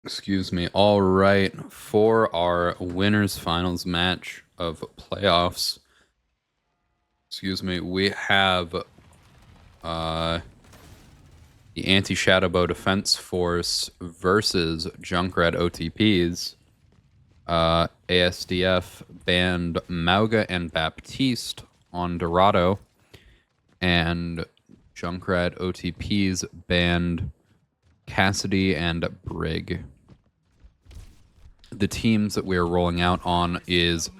Excuse me. All right. For our winners finals match of playoffs, we have the Anti-Shadowbow Defense Force versus Junkrat OTPs. ASDF banned Mauga and Baptiste on Dorado, and Junkrat OTPs banned Cassidy and Brig. The teams that we're rolling out on is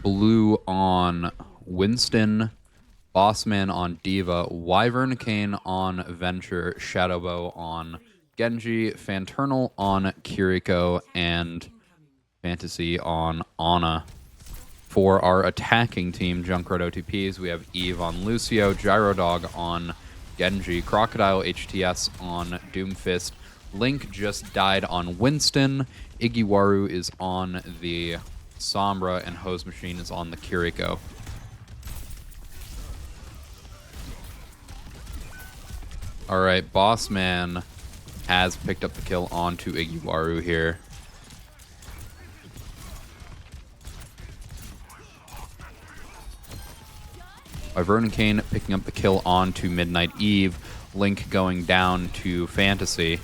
Blue on Winston, Bossman on Diva, Wyvern Kane on Venture, Shadowbow on Genji, Fanternal on Kiriko, and Fantasy on Ana. For our attacking team, Junkrat OTPs, we have Eve on Lucio, Gyrodog on Genji, Crocodile HTS on Doomfist, Link just died on Winston, Igiwaru is on the Sombra, and Hose Machine is on the Kiriko. Alright, Bossman has picked up the kill onto Igiwaru here. Wyvern Kane picking up the kill onto Midnight Eve, Link going down to Fantasy,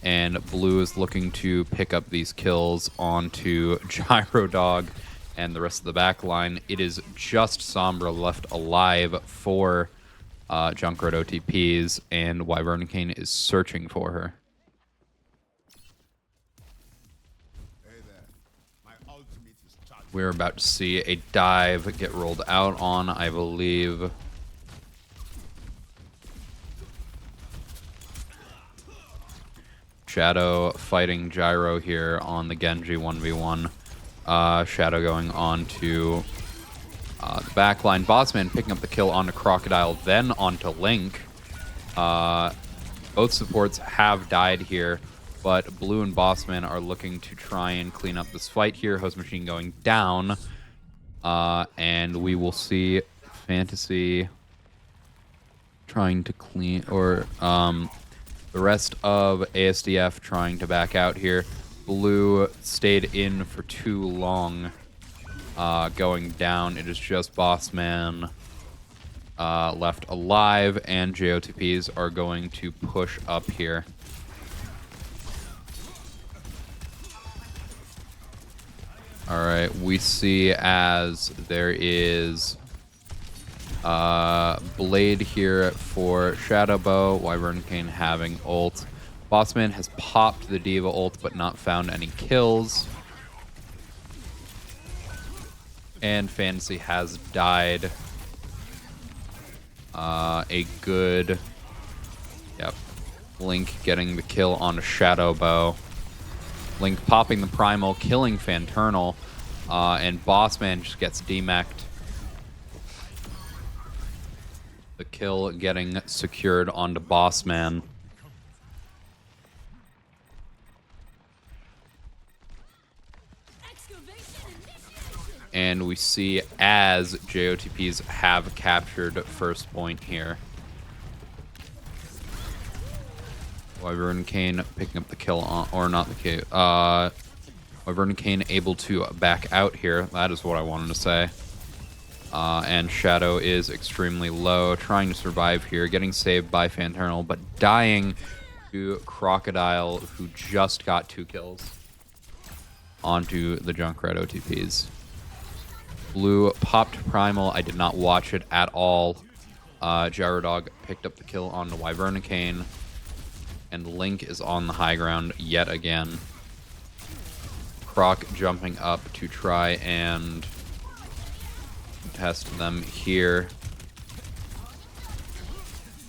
and Blue is looking to pick up these kills onto Gyrodog and the rest of the back line. It is just Sombra left alive for Junkrat OTPs, and Wyvern Kane is searching for her. We're about to see a dive get rolled out on, I believe. Shadow fighting Gyro here on the Genji 1v1. Shadow going on to the backline. Bossman picking up the kill onto Crocodile, then onto Link. Both supports have died here, but Blue and Bossman are looking to try and clean up this fight here. Hose Machine going down. And we will see Fantasy trying to clean, or the rest of ASDF trying to back out here. Blue stayed in for too long, going down. It is just Bossman left alive, and JOTPs are going to push up here. Alright, we see as there is Blade here for Shadowbow, Wyvern Kane having ult. Bossman has popped the Diva ult but not found any kills. And Fantasy has died. A good... Yep. Link getting the kill on Shadowbow. Link popping the Primal, killing Fanternal. And Bossman just gets demeched. The kill getting secured onto Bossman. And we see as JOTPs have captured first point here. Wyvern Kane picking up the kill on, or not the kill. Wyvern Kane able to back out here. That is what I wanted to say. And Shadow is extremely low, trying to survive here, getting saved by Fanternal, but dying to Crocodile, who just got 2 kills onto the Junkrat OTPs. Blue popped Primal. I did not watch it at all. Gyrodog picked up the kill on the Wyvern Kane, and Link is on the high ground yet again. Croc jumping up to try and test them here.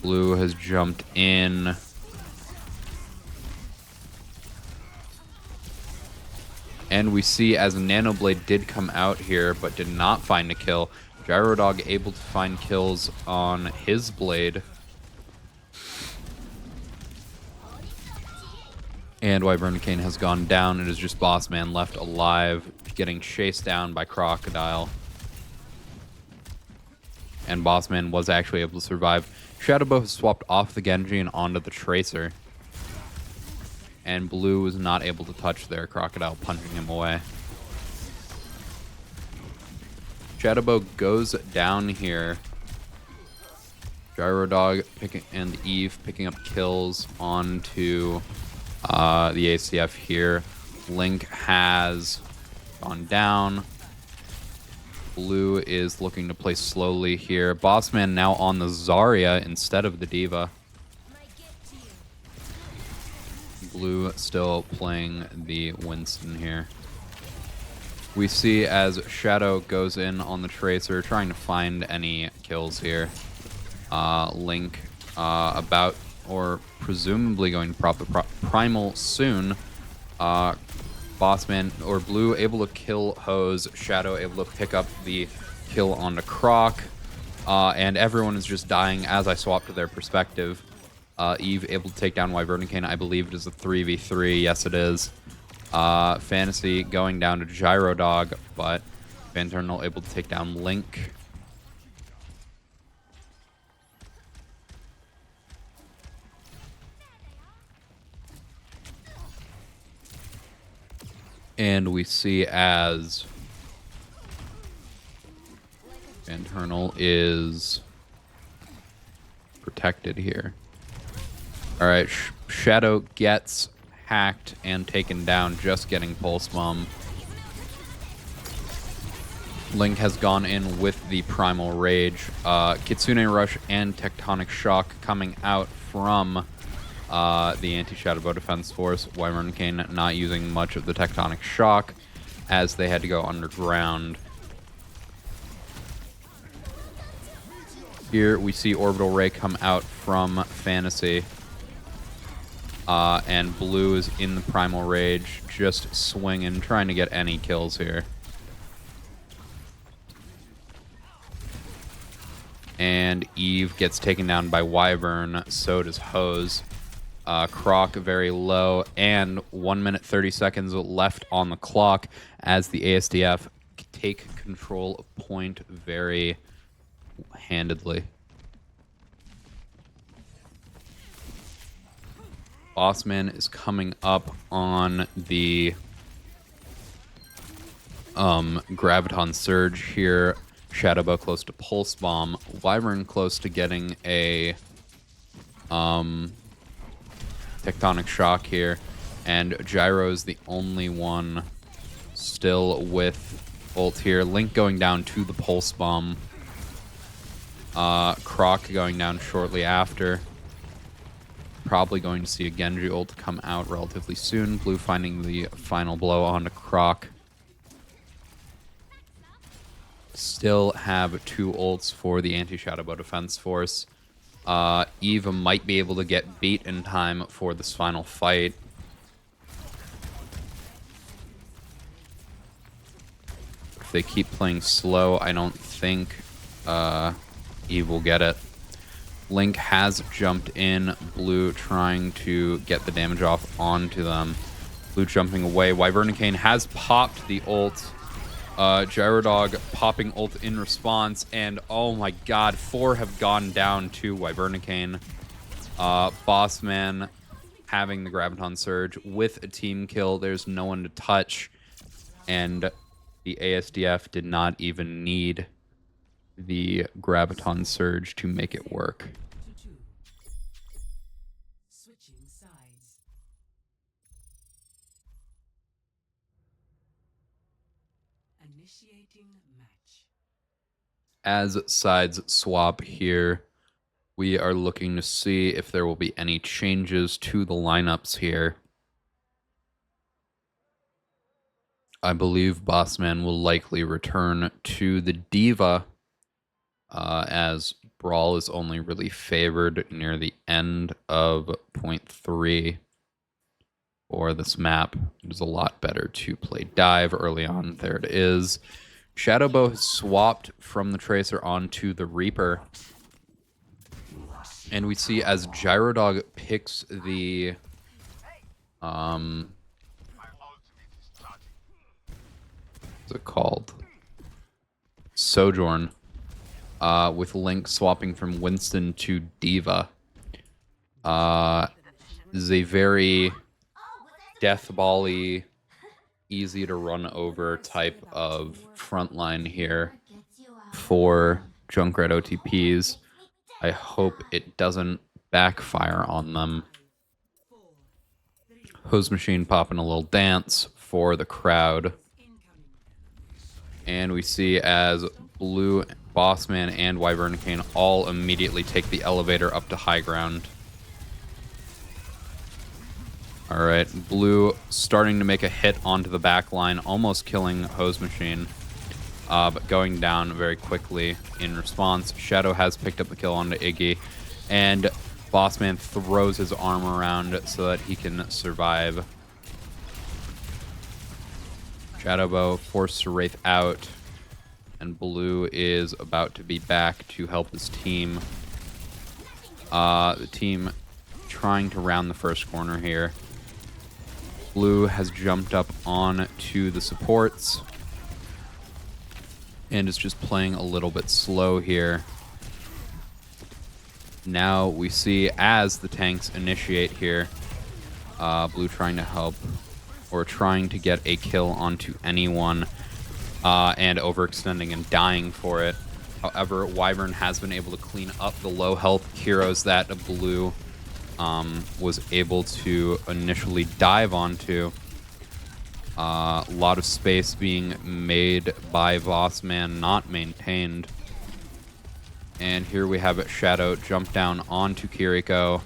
Blue has jumped in. And we see as Nanoblade did come out here but did not find a kill. Gyrodog able to find kills on his blade. And Wyvern Kane has gone down. It is just Bossman left alive, getting chased down by Crocodile. And Bossman was actually able to survive. Shadowbow has swapped off the Genji and onto the Tracer. and blue was not able to touch their crocodile, punching him away. Shadowbow goes down here. Gyrodog and Eve picking up kills onto the ACF here. Link has gone down. Blue is looking to play slowly here. Bossman now on the Zarya instead of the D.Va. Blue still playing the Winston here. We see as Shadow goes in on the Tracer, trying to find any kills here. Link about or presumably going to prop the Primal soon. Bossman or Blue able to kill Hose, Shadow able to pick up the kill onto Croc, and everyone is just dying as I swap to their perspective. Eve able to take down Wyvernicane. I believe it is a 3v3. Yes, it is. Fantasy going down to Gyrodog, but Vanternal able to take down Link. And we see as Vanternal is protected here. All right, Shadow gets hacked and taken down, just getting Pulse Bomb. Link has gone in with the Primal Rage. Kitsune Rush and Tectonic Shock coming out from the Anti-Shadowbow Defense Force. Wyvernicane not using much of the Tectonic Shock as they had to go underground. Here we see Orbital Ray come out from Fantasy. And Blue is in the Primal Rage, just swinging, trying to get any kills here. And Eve gets taken down by Wyvern, so does Hose. Croc very low, and 1 minute 30 seconds left on the clock as the ASDF take control of point very handedly. Bossman is coming up on the Graviton Surge here. Shadowbow close to Pulse Bomb. Wyvern close to getting a Tectonic Shock here. And Gyro's the only one still with ult here. Link going down to the Pulse Bomb. Croc going down shortly after. Probably going to see a Genji ult come out relatively soon. Blue finding the final blow onto Croc. Still have 2 ults for the Anti-Shadowbow Defense Force. Eve might be able to get beat in time for this final fight. If they keep playing slow, I don't think Eve will get it. Link has jumped in. Blue trying to get the damage off onto them. Blue jumping away. Wyvernicane has popped the ult. Gyrodog popping ult in response. And oh my god, 4 have gone down to Wyvernicane. Bossman having the Graviton Surge with a team kill. There's no one to touch. And the ASDF did not even need the Graviton Surge to make it work. Switching sides. Initiating match. As sides swap here, we are looking to see if there will be any changes to the lineups here. I believe Bossman will likely return to the D.Va, as Brawl is only really favored near the end of point 3 for this map. It is a lot better to play Dive early on. There it is. Shadowbow has swapped from the Tracer onto the Reaper. And we see as Gyrodog picks the what's it called? Sojourn. With Link swapping from Winston to D.Va. This is a very death bally, easy to run over type of front line here for Junkrat OTPs. I hope it doesn't backfire on them. Hose Machine popping a little dance for the crowd. And we see as Blue, Bossman, and Wyvernicane all immediately take the elevator up to high ground. Alright, Blue starting to make a hit onto the back line, almost killing Hose Machine, but going down very quickly in response. Shadow has picked up the kill onto Iggy, and Bossman throws his arm around so that he can survive. Shadowbow forced to Wraith out, and Blue is about to be back to help his team. The team trying to round the first corner here. Blue has jumped up on to the supports and is just playing a little bit slow here. Now we see as the tanks initiate here, Blue trying to help or trying to get a kill onto anyone and overextending and dying for it. However, Wyvern has been able to clean up the low health heroes that Blue was able to initially dive onto. A lot of space being made by Bossman, not maintained. And here we have Shadow jump down onto Kiriko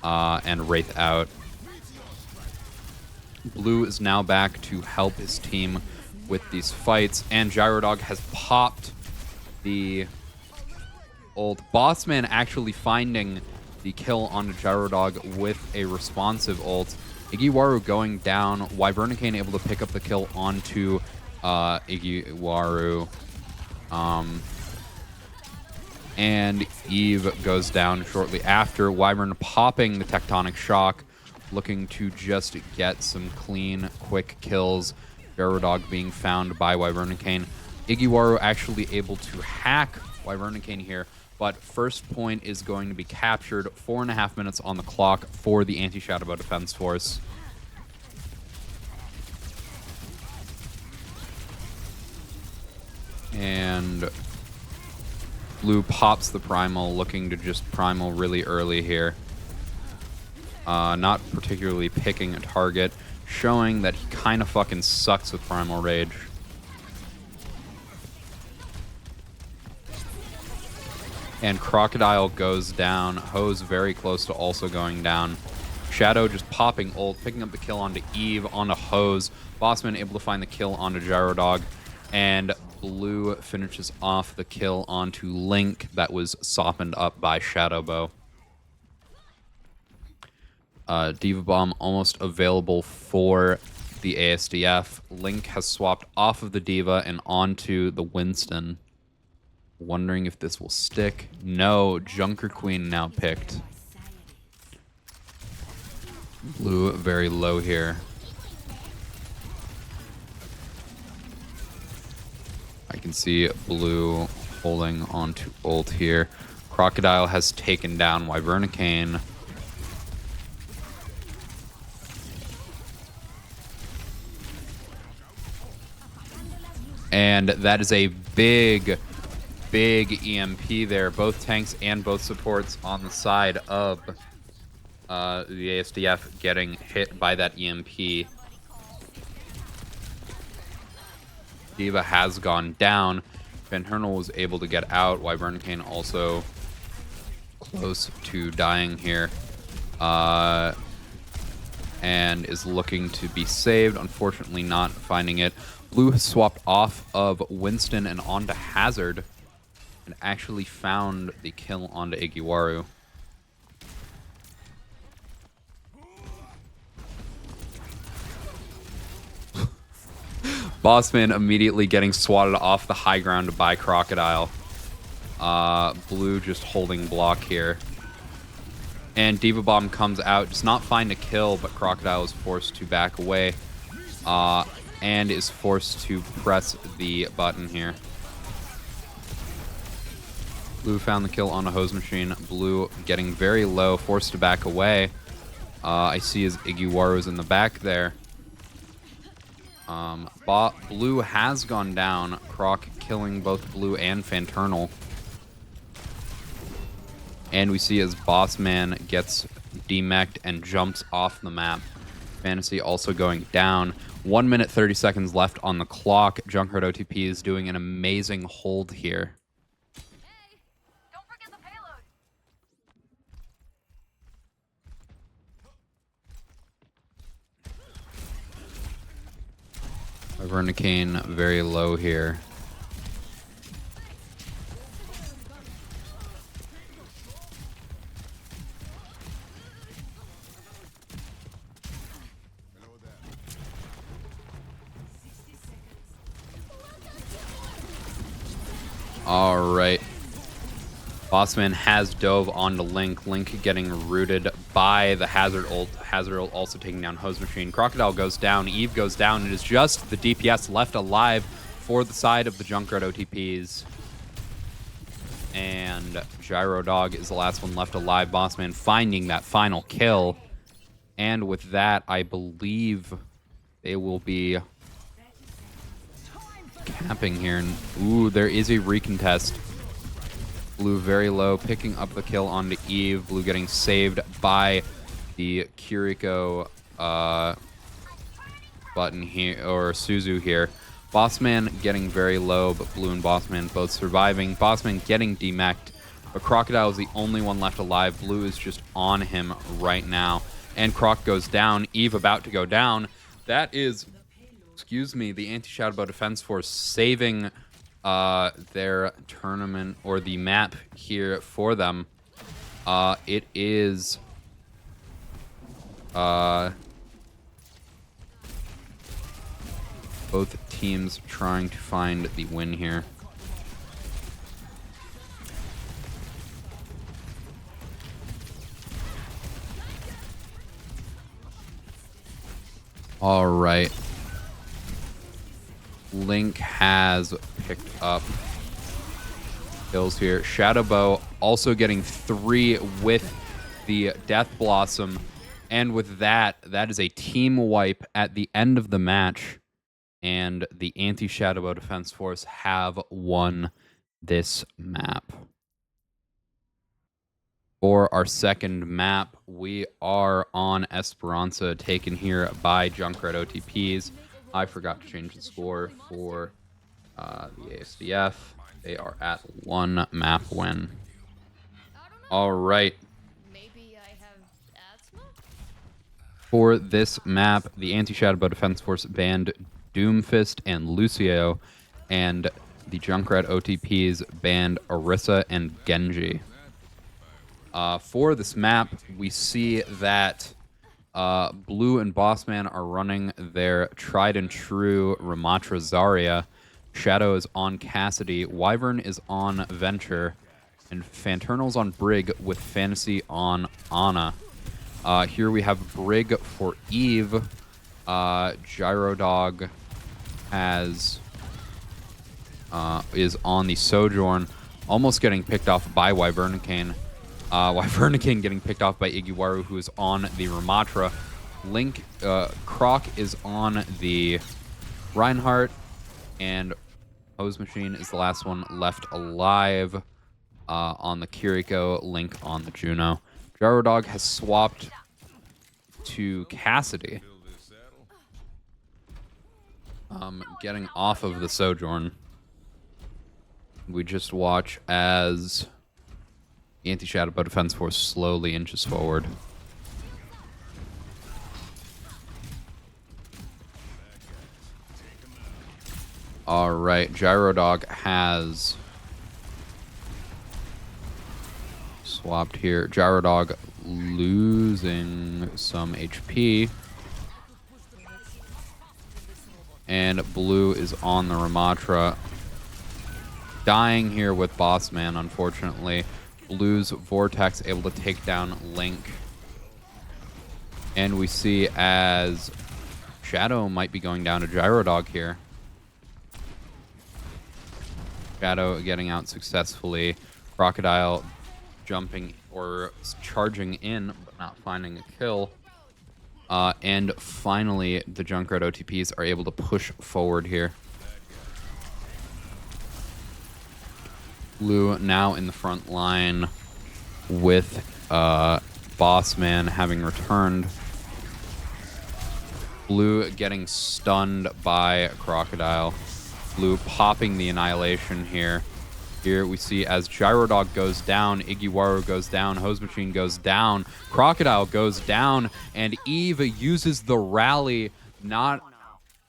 and Wraith out. Blue is now back to help his team with these fights, and Gyrodog has popped the ult. Bossman actually finding the kill onto Gyrodog with a responsive ult. Igiwaru going down. Wyvernicane able to pick up the kill onto Igiwaru. And Eve goes down shortly after. Wyvern popping the Tectonic Shock, looking to just get some clean, quick kills. Gyrodog being found by Wyvernicane. Igiwaru actually able to hack Wyvernicane here, but first point is going to be captured. 4.5 minutes on the clock for the Anti-Shadowbow Defense Force. And Blue pops the Primal, looking to just Primal really early here. Not particularly picking a target, showing that he kind of fucking sucks with Primal Rage. And Crocodile goes down. Hose very close to also going down. Shadow just popping ult, picking up the kill onto Eve, onto Hose. Bossman able to find the kill onto Gyrodog. And Blue finishes off the kill onto Link that was softened up by Shadowbow. Diva Bomb almost available for the ASDF. Link has swapped off of the Diva and onto the Winston. Wondering if this will stick. No, Junker Queen now picked. Blue very low here. I can see Blue holding onto ult here. Crocodile has taken down Wyvernicane. And that is a big EMP there. Both tanks and both supports on the side of the ASDF getting hit by that EMP. Diva has gone down. Fanternal was able to get out. Wyvernicane also close to dying here. And is looking to be saved. Unfortunately not finding it. Blue has swapped off of Winston and onto Hazard and actually found the kill onto Igiwaru. Bossman immediately getting swatted off the high ground by Crocodile. Blue just holding block here. And Diva Bomb comes out, does not find a kill, but Crocodile is forced to back away. And is forced to press the button here. Blue found the kill on a Hose Machine. Blue getting very low, forced to back away. I see his Igiwaru's in the back there. Blue has gone down. Croc killing both Blue and Fanternal. And we see as Bossman gets demeched and jumps off the map. Fantasy also going down. 1 minute 30 seconds left on the clock. Junkrat OTP is doing an amazing hold here. Hey, don't forget the payload. Vernicane very low here. All right. Bossman has dove onto Link. Link getting rooted by the Hazard ult. Hazard ult also taking down Hose Machine. Crocodile goes down. Eve goes down. It is just the DPS left alive for the side of the Junkrat OTPs. And Gyro Dog is the last one left alive. Bossman finding that final kill. And with that, I believe they will be capping here. And, ooh, there is a recontest. Blue very low, picking up the kill onto Eve. Blue getting saved by the Kiriko button here, or Suzu here. Bossman getting very low, but Blue and Bossman both surviving. Bossman getting demeched, but Crocodile is the only one left alive. Blue is just on him right now. And Croc goes down. Eve about to go down. That is, excuse me, the Anti-Shadowbow Defense Force saving their tournament, or the map here for them. It is both teams trying to find the win here. All right. Link has picked up kills here. Shadowbow also getting 3 with the Death Blossom. And with that, that is a team wipe at the end of the match. And the Anti-Shadowbow Defense Force have won this map. For our second map, we are on Esperanza, taken here by Junkrat OTPs. I forgot to change the score for the ASDF. They are at 1 map win. All right. Maybe I have asthma? For this map, the Anti-Shadowbow Defense Force banned Doomfist and Lucio, and the Junkrat OTPs banned Orisa and Genji. For this map, we see that Blue and Bossman are running their tried and true Ramatra Zarya. Shadow is on Cassidy. Wyvern is on Venture. And Fanternal's on Brig with Fantasy on Ana. Here we have Brig for Eve. Gyro Dog is on the Sojourn. Almost getting picked off by Wyvernicane. Wyvernicane getting picked off by Igiwaru, who is on the Ramatra. Link, Croc is on the Reinhardt, and Hose Machine is the last one left alive on the Kiriko. Link on the Juno. Gyro Dog has swapped to Cassidy, getting off of the Sojourn. We just watch as the Anti-Shadowbow Defense Force slowly inches forward. All right, Gyro Dog has swapped here. Gyro Dog losing some HP. And Blue is on the Ramatra. Dying here with Bossman, unfortunately. Blue's Vortex able to take down Link. And we see as Shadow might be going down to Gyro Dog here. Shadow getting out successfully. Crocodile jumping or charging in, but not finding a kill. And finally, the Junkrat OTPs are able to push forward here. Blue now in the front line with Bossman having returned. Blue getting stunned by Crocodile. Blue popping the Annihilation here. Here we see as Gyrodog goes down, Igiwaru goes down, Hose Machine goes down, Crocodile goes down, and Eve uses the rally,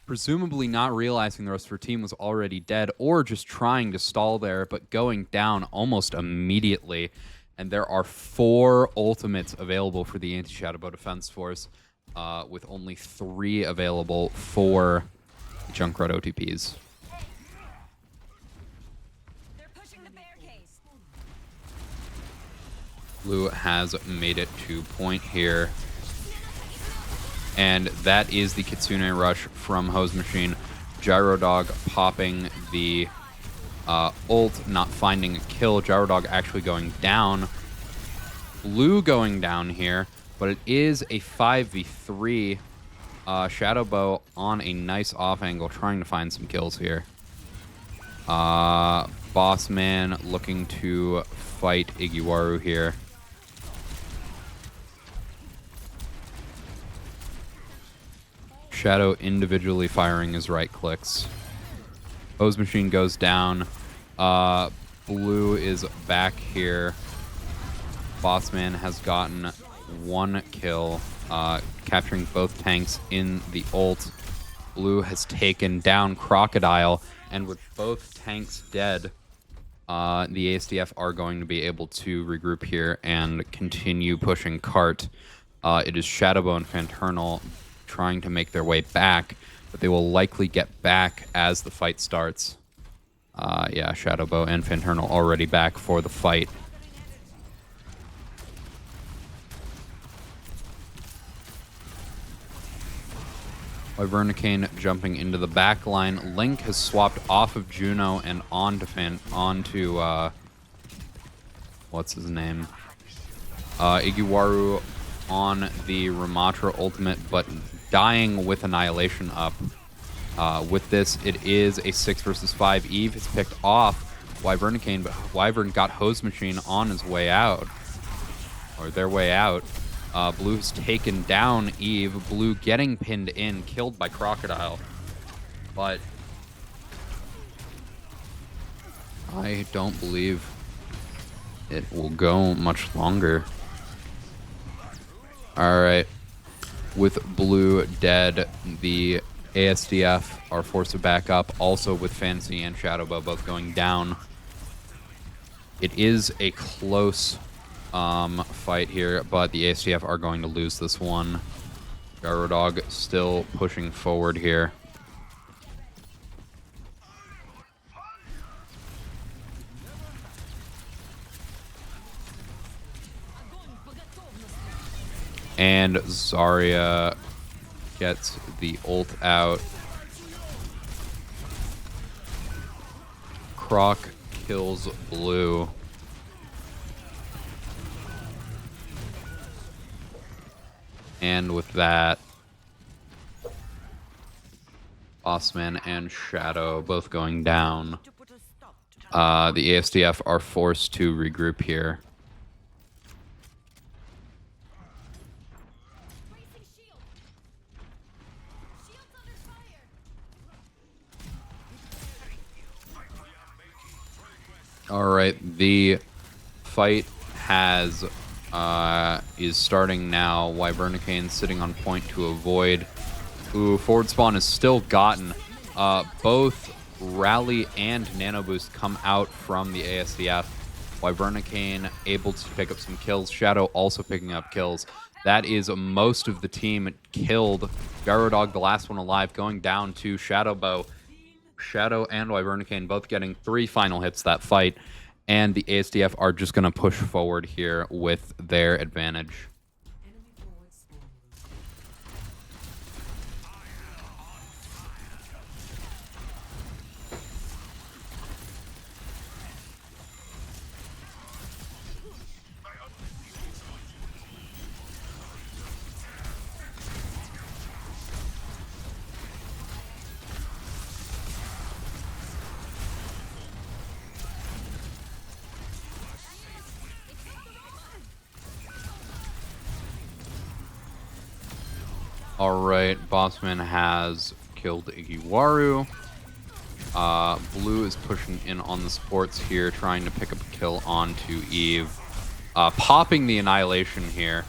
presumably not realizing the rest of her team was already dead or just trying to stall there, but going down almost immediately. And there are 4 ultimates available for the Anti-Shadowbow Defense Force, with only 3 available for Junkrat OTPs. Blue has made it to point here. And that is the Kitsune Rush from Hose Machine. Gyrodog popping the ult, not finding a kill. Gyrodog actually going down. Blue going down here, but it is a 5v3. Shadowbow on a nice off angle, trying to find some kills here. Bossman looking to fight Igiwaru here. Shadow individually firing his right clicks. Hose Machine goes down. Blue is back here. Bossman has gotten 1 kill, capturing both tanks in the ult. Blue has taken down Crocodile, and with both tanks dead, the ASDF are going to be able to regroup here and continue pushing Cart. It is Shadowbow and Fanternal trying to make their way back, but they will likely get back as the fight starts. Yeah, Shadowbow and Fanternal already back for the fight. Wyvernicane jumping into the back line. Link has swapped off of Juno and onto what's his name? Igiwaru on the Ramatra ultimate, but dying with Annihilation up. With this, it is a 6 versus 5. Eve has picked off Wyvernicane, but Wyvern got Hose Machine on his way out, or their way out. Blue's taken down Eve. Blue getting pinned in, killed by Crocodile. But I don't believe it will go much longer. Alright. With Blue dead, the ASDF are forced to back up, also with Fantasy and Shadowbow both going down. It is a close fight here, but the ASDF are going to lose this one. Gyrodog still pushing forward here. And Zarya gets the ult out. Croc kills Blue. And with that, Bossman and Shadow both going down. The ASDF are forced to regroup here. All right, the fight is starting now. Wyvernicane sitting on point to avoid. Ooh, forward spawn is still gotten. Both Rally and Nano Boost come out from the ASDF. Wyvernicane able to pick up some kills. Shadow also picking up kills. That is most of the team killed. Gyrodog, the last one alive, going down to Shadowbow. Shadow and Wyvernicane both getting 3 final hits that fight. And the ASDF are just going to push forward here with their advantage. All right, Bossman has killed Igiwaru. Blue is pushing in on the supports here, trying to pick up a kill onto Eve. Popping the Annihilation here,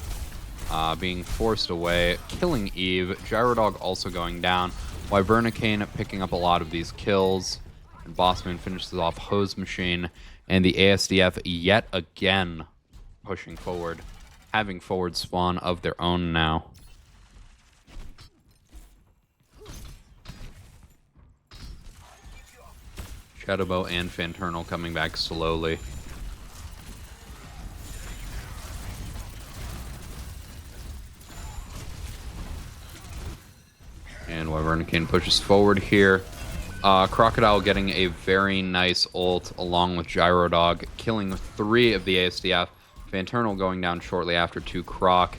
being forced away, killing Eve. Gyrodog also going down. Wyvernicane picking up a lot of these kills. And Bossman finishes off Hose Machine. And the ASDF yet again pushing forward, having forward spawn of their own now. Shadowbow and Fanternal coming back slowly. And Wyvernicane pushes forward here. Crocodile getting a very nice ult along with Gyrodog, killing 3 of the ASDF. Fanternal going down shortly after to Croc.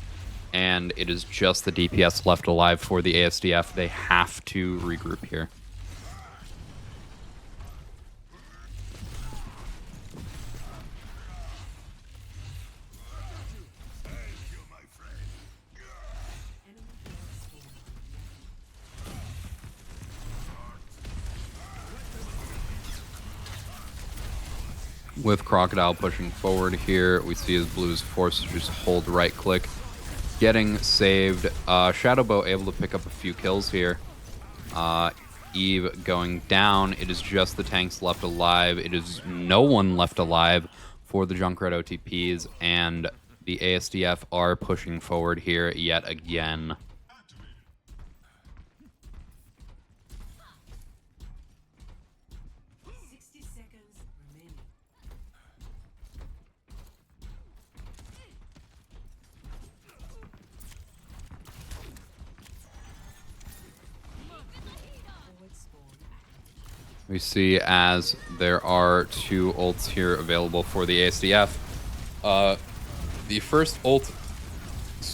And it is just the DPS left alive for the ASDF. They have to regroup here. With Crocodile pushing forward here, we see his Blue's forced to just hold right click, getting saved. Shadowbow able to pick up a few kills here. Eve going down. It is just the tanks left alive. It is no one left alive for the Junkrat OTPs, and the ASDF are pushing forward here yet again. We see as there are 2 ults here available for the ASDF. The first ult,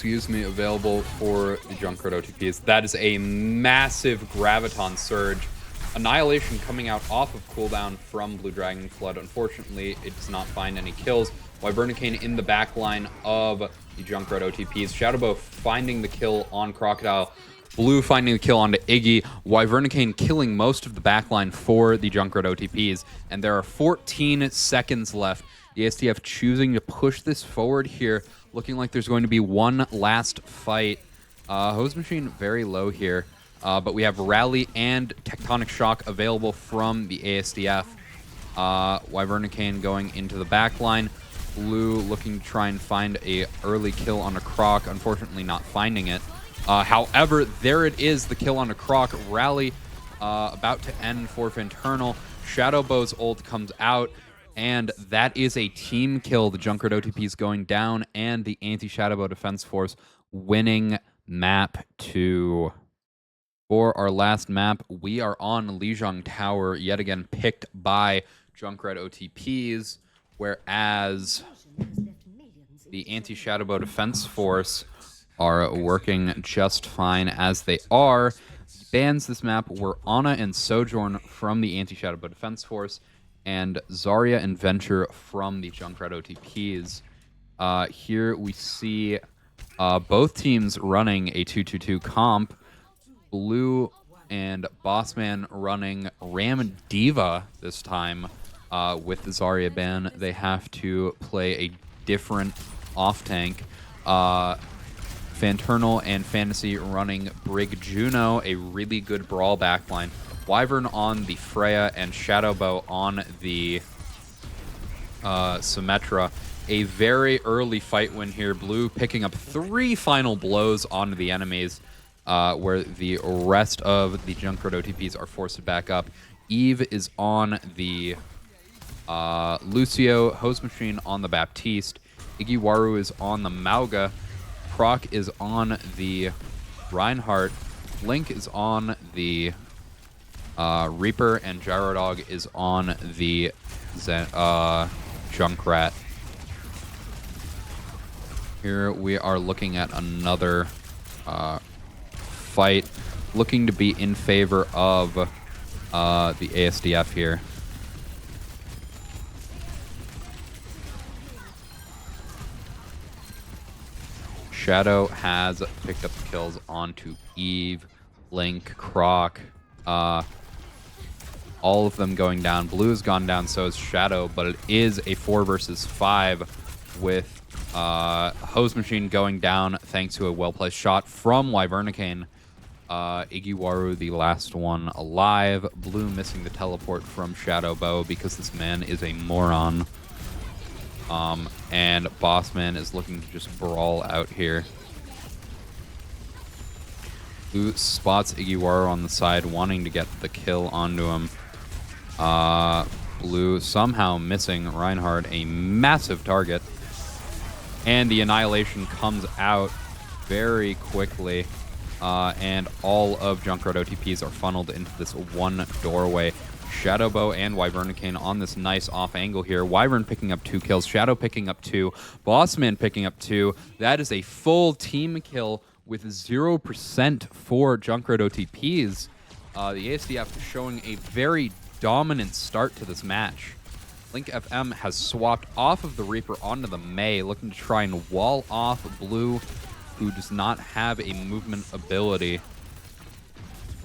available for the Junkrat OTPs. That is a massive Graviton Surge. Annihilation coming out off of cooldown from Blue Dragon Flood. Unfortunately, it does not find any kills. Wyvernicane in the backline of the Junkrat OTPs. Shadowbow finding the kill on Crocodile. Blue finding the kill onto Iggy. Wyvernicane killing most of the backline for the Junkrat OTPs. And there are 14 seconds left. The ASTF choosing to push this forward here. Looking like there's going to be one last fight. Hose Machine very low here. But we have Rally and Tectonic Shock available from the ASDF. Wyvernicane going into the backline. Blue looking to try and find a early kill on a Croc. Unfortunately not finding it. However, there it is, the kill on a Croc. Rally about to end for Fanternal. Shadowbow's ult comes out, and that is a team kill. The Junkrat OTPs going down, and the Anti-Shadowbow Defense Force winning map 2. For our last map, we are on Lijiang Tower, yet again picked by Junkrat OTPs, whereas the Anti-Shadowbow Defense Force are working just fine as they are. Bans this map were Ana and Sojourn from the Anti-Shadowbow Defense Force, and Zarya and Venture from the Junkrat OTPs. Here we see both teams running a 2-2-2 comp. Blue and Bossman running Ram Diva this time with the Zarya ban. They have to play a different off-tank. Fanternal and Fantasy running Brig Juno, a really good brawl backline. Wyvern on the Freya and Shadowbow on the Symmetra. A very early fight win here. Blue picking up 3 final blows onto the enemies, where the rest of the Junkrat OTPs are forced to back up. Eve is on the Lucio, Hose Machine on the Baptiste, Igiwaru is on the Mauga, Proc is on the Reinhardt, Link is on the Reaper, and Gyrodog is on the Junkrat. Here we are looking at another fight, looking to be in favor of the ASDF here. Shadow has picked up the kills onto Eve, Link, Croc, all of them going down. Blue has gone down, so has Shadow, but it is a 4 versus 5 with Hose Machine going down thanks to a well-placed shot from Wyvernicane. Igiwaru, the last one alive. Blue missing the teleport from Shadowbow because this man is a moron. And Bossman is looking to just brawl out here. Blue spots Igiwaru on the side, wanting to get the kill onto him. Blue somehow missing Reinhardt, a massive target. And the Annihilation comes out very quickly. And all of Junkrat OTPs are funneled into this one doorway. Shadowbow and Wyvernicane on this nice off angle here. Wyvern picking up 2 kills. Shadow picking up 2. Bossman picking up 2. That is a full team kill with 0% for Junkrat OTPs. The ASDF showing a very dominant start to this match. Link FM has swapped off of the Reaper onto the Mei, looking to try and wall off Blue, who does not have a movement ability.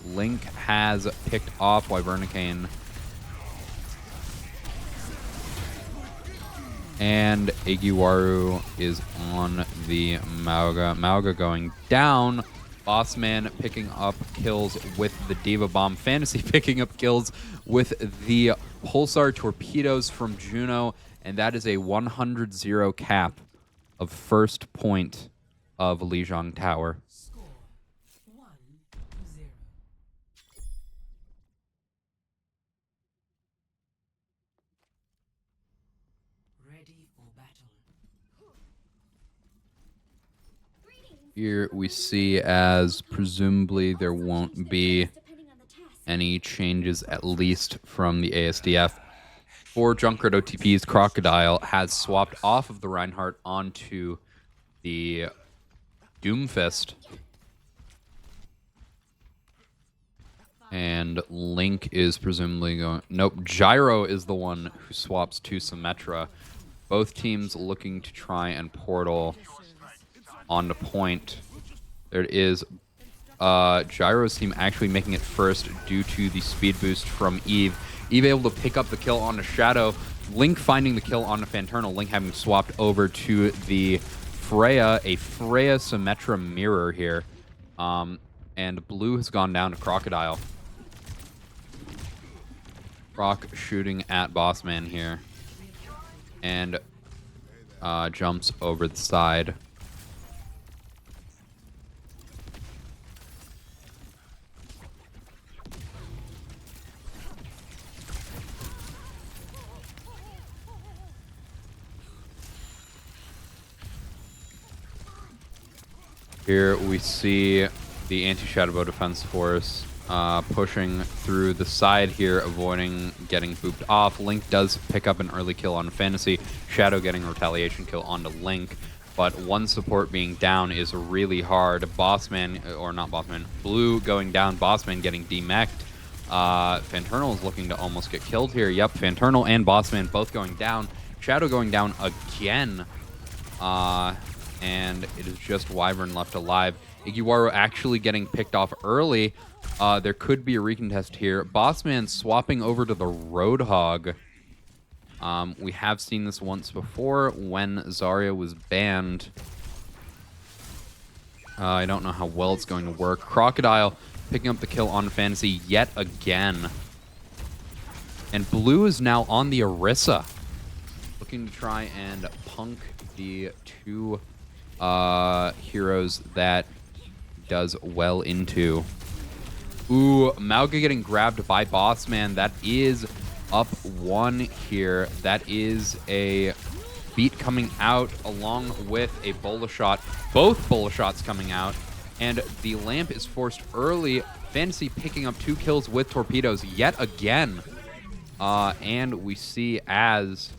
Link has picked off Wyvernicane. And Igiwaru is on the Mauga. Mauga going down. Bossman picking up kills with the Diva Bomb. Fantasy picking up kills with the Pulsar Torpedoes from Juno. And that is a 100-0 cap of first point of Lijiang Tower. Score 1-0. Ready for battle. Here we see as presumably there won't be any changes, at least from the ASDF. For Junkrat OTPs, Crocodile has swapped off of the Reinhardt onto the Doomfist. And Link is presumably going... Nope, Gyro is the one who swaps to Symmetra. Both teams looking to try and portal onto point. There it is. Gyro's team actually making it first due to the speed boost from Eve. Eve able to pick up the kill onto Shadow. Link finding the kill onto Fanternal. Link having swapped over to the Freya, a Freya Symmetra mirror here. And Blue has gone down to Crocodile. Croc shooting at Bossman here. And jumps over the side. Here we see the Anti-Shadowbow defense force pushing through the side here, avoiding getting booped off. Link does pick up an early kill on Fantasy. Shadow getting a retaliation kill onto Link. But one support being down is really hard. Bossman, or not Bossman, Blue going down, Bossman getting demeched. Fanternal is looking to almost get killed here. Yep, Fanternal and Bossman both going down. Shadow going down again. And it is just Wyvern left alive. Igiwaru actually getting picked off early. There could be a recontest here. Bossman swapping over to the Roadhog. We have seen this once before when Zarya was banned. I don't know how well it's going to work. Crocodile picking up the kill on Fantasy yet again. And Blue is now on the Orisa, looking to try and punk the two heroes that does well into. Ooh, Mauga getting grabbed by Bossman. That is up 1 here. That is a beat coming out along with a bola shot. Both bola shots coming out. And the lamp is forced early. Fantasy picking up 2 kills with torpedoes yet again. And we see as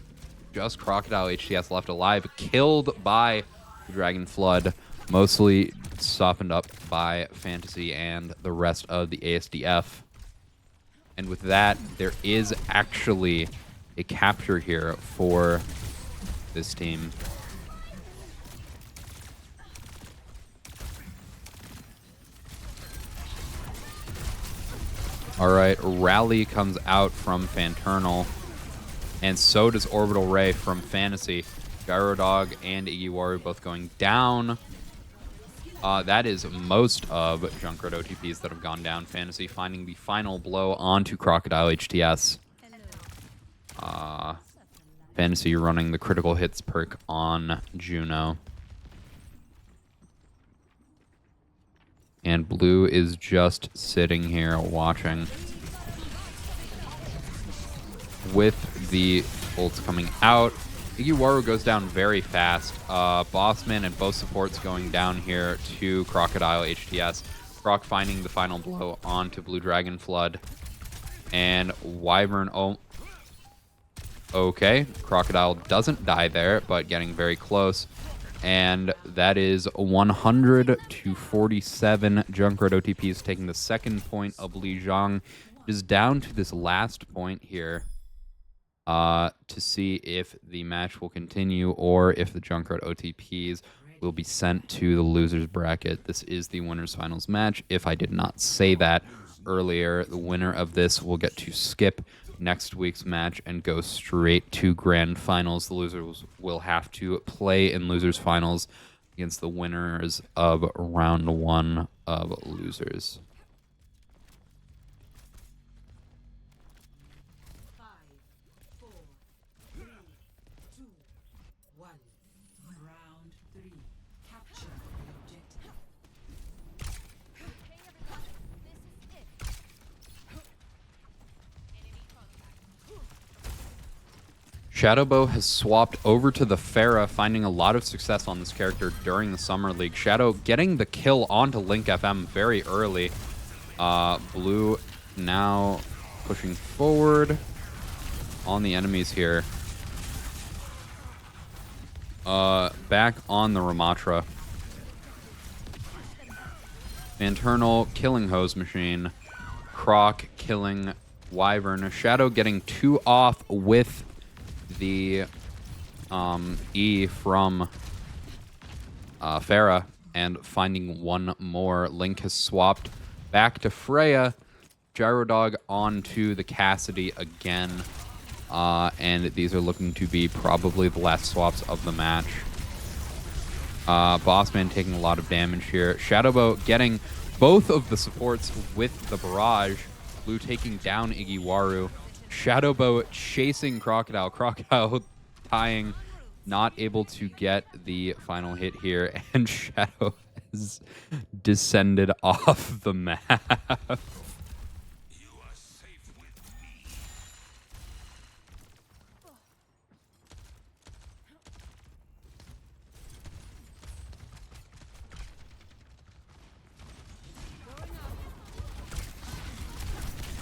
just Crocodile HTS left alive, killed by Dragon Flood, mostly softened up by Fantasy and the rest of the ASDF. And with that, there is actually a capture here for this team. All right, Rally comes out from Fanternal, and so does Orbital Ray from Fantasy. Gyrodog and Igiwaru both going down. That is most of Junkrat OTPs that have gone down. Fantasy finding the final blow onto Crocodile HTS. Fantasy running the critical hits perk on Juno. And Blue is just sitting here watching. With the ults coming out, Igiwaru goes down very fast. Bossman and both supports going down here to Crocodile HTS. Croc finding the final blow onto Blue Dragon Flood. And Wyvern... Oh, okay. Crocodile doesn't die there, but getting very close. And that is 100 to 47. Junkrat OTPs taking the second point of Li Zhang. It is down to this last point here to see if the match will continue or if the Junkrat OTPs will be sent to the losers bracket. This is the winners finals match. If I did not say that earlier, the winner of this will get to skip next week's match and go straight to grand finals. The losers will have to play in losers finals against the winners of round 1 of losers. 5, 4, 3, 2, 1. Round 3. Capture the objective. Hey everyone, this is it. Enemy contact. Shadowbow has swapped over to the Pharah, finding a lot of success on this character during the Summer League. Shadow getting the kill onto Link FM very early. Blue now pushing forward on the enemies here. Back on the Ramatra. Internal killing Hose Machine. Croc killing Wyvern. Shadow getting 2 off with the E from Pharah and finding 1 more. Link has swapped back to Freya. Gyrodog onto the Cassidy again. And these are looking to be probably the last swaps of the match. Bossman taking a lot of damage here. Shadowbow getting both of the supports with the barrage. Blue taking down Igiwaru. Shadowbow chasing Crocodile. Crocodile tying, not able to get the final hit here. And Shadow has descended off the map.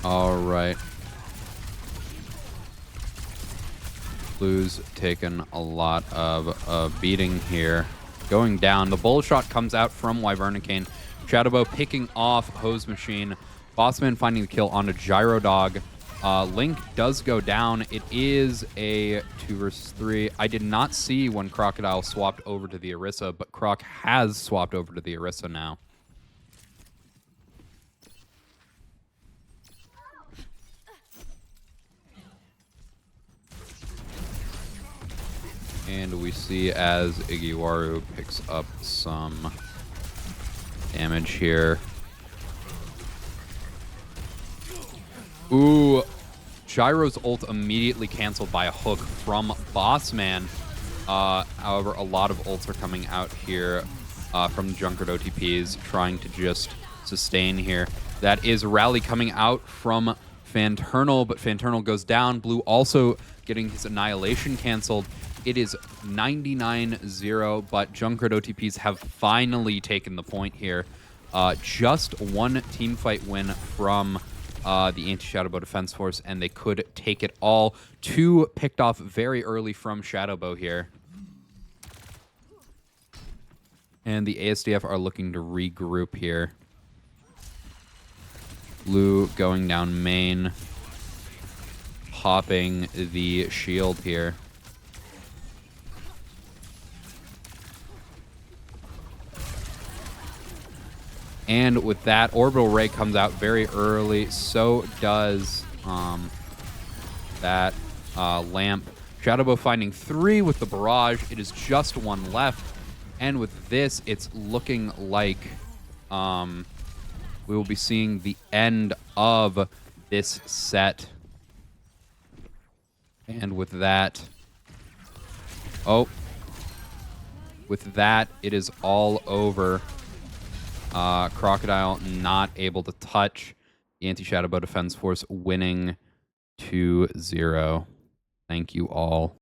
All right. Blue's taken a lot of beating here. Going down. The bullet shot comes out from Wyvernicane. Shadowbow picking off Hose Machine. Bossman finding the kill onto Gyrodog. Link does go down. It is a 2 versus 3. I did not see when Crocodile swapped over to the Orisa, but Croc has swapped over to the Orisa now. And we see as Igiwaru picks up some damage here. Ooh, Gyro's ult immediately canceled by a hook from Bossman. However, a lot of ults are coming out here from Junkrat OTPs, trying to just sustain here. That is Rally coming out from Fanternal, but Fanternal goes down. Blue also getting his Annihilation canceled. It is 99-0, but Junkrat OTPs have finally taken the point here. Just 1 teamfight win from the Anti-Shadowbow Defense Force, and they could take it all. 2 picked off very early from Shadowbow here. And the ASDF are looking to regroup here. Blue going down main, popping the shield here. And with that, Orbital Ray comes out very early. So does that Lamp. Shadowbow finding 3 with the Barrage. It is just 1 left. And with this, it's looking like we will be seeing the end of this set. And with that... Oh. With that, it is all over. Crocodile not able to touch. The Anti-Shadowbow Defense Force winning 2-0. Thank you all.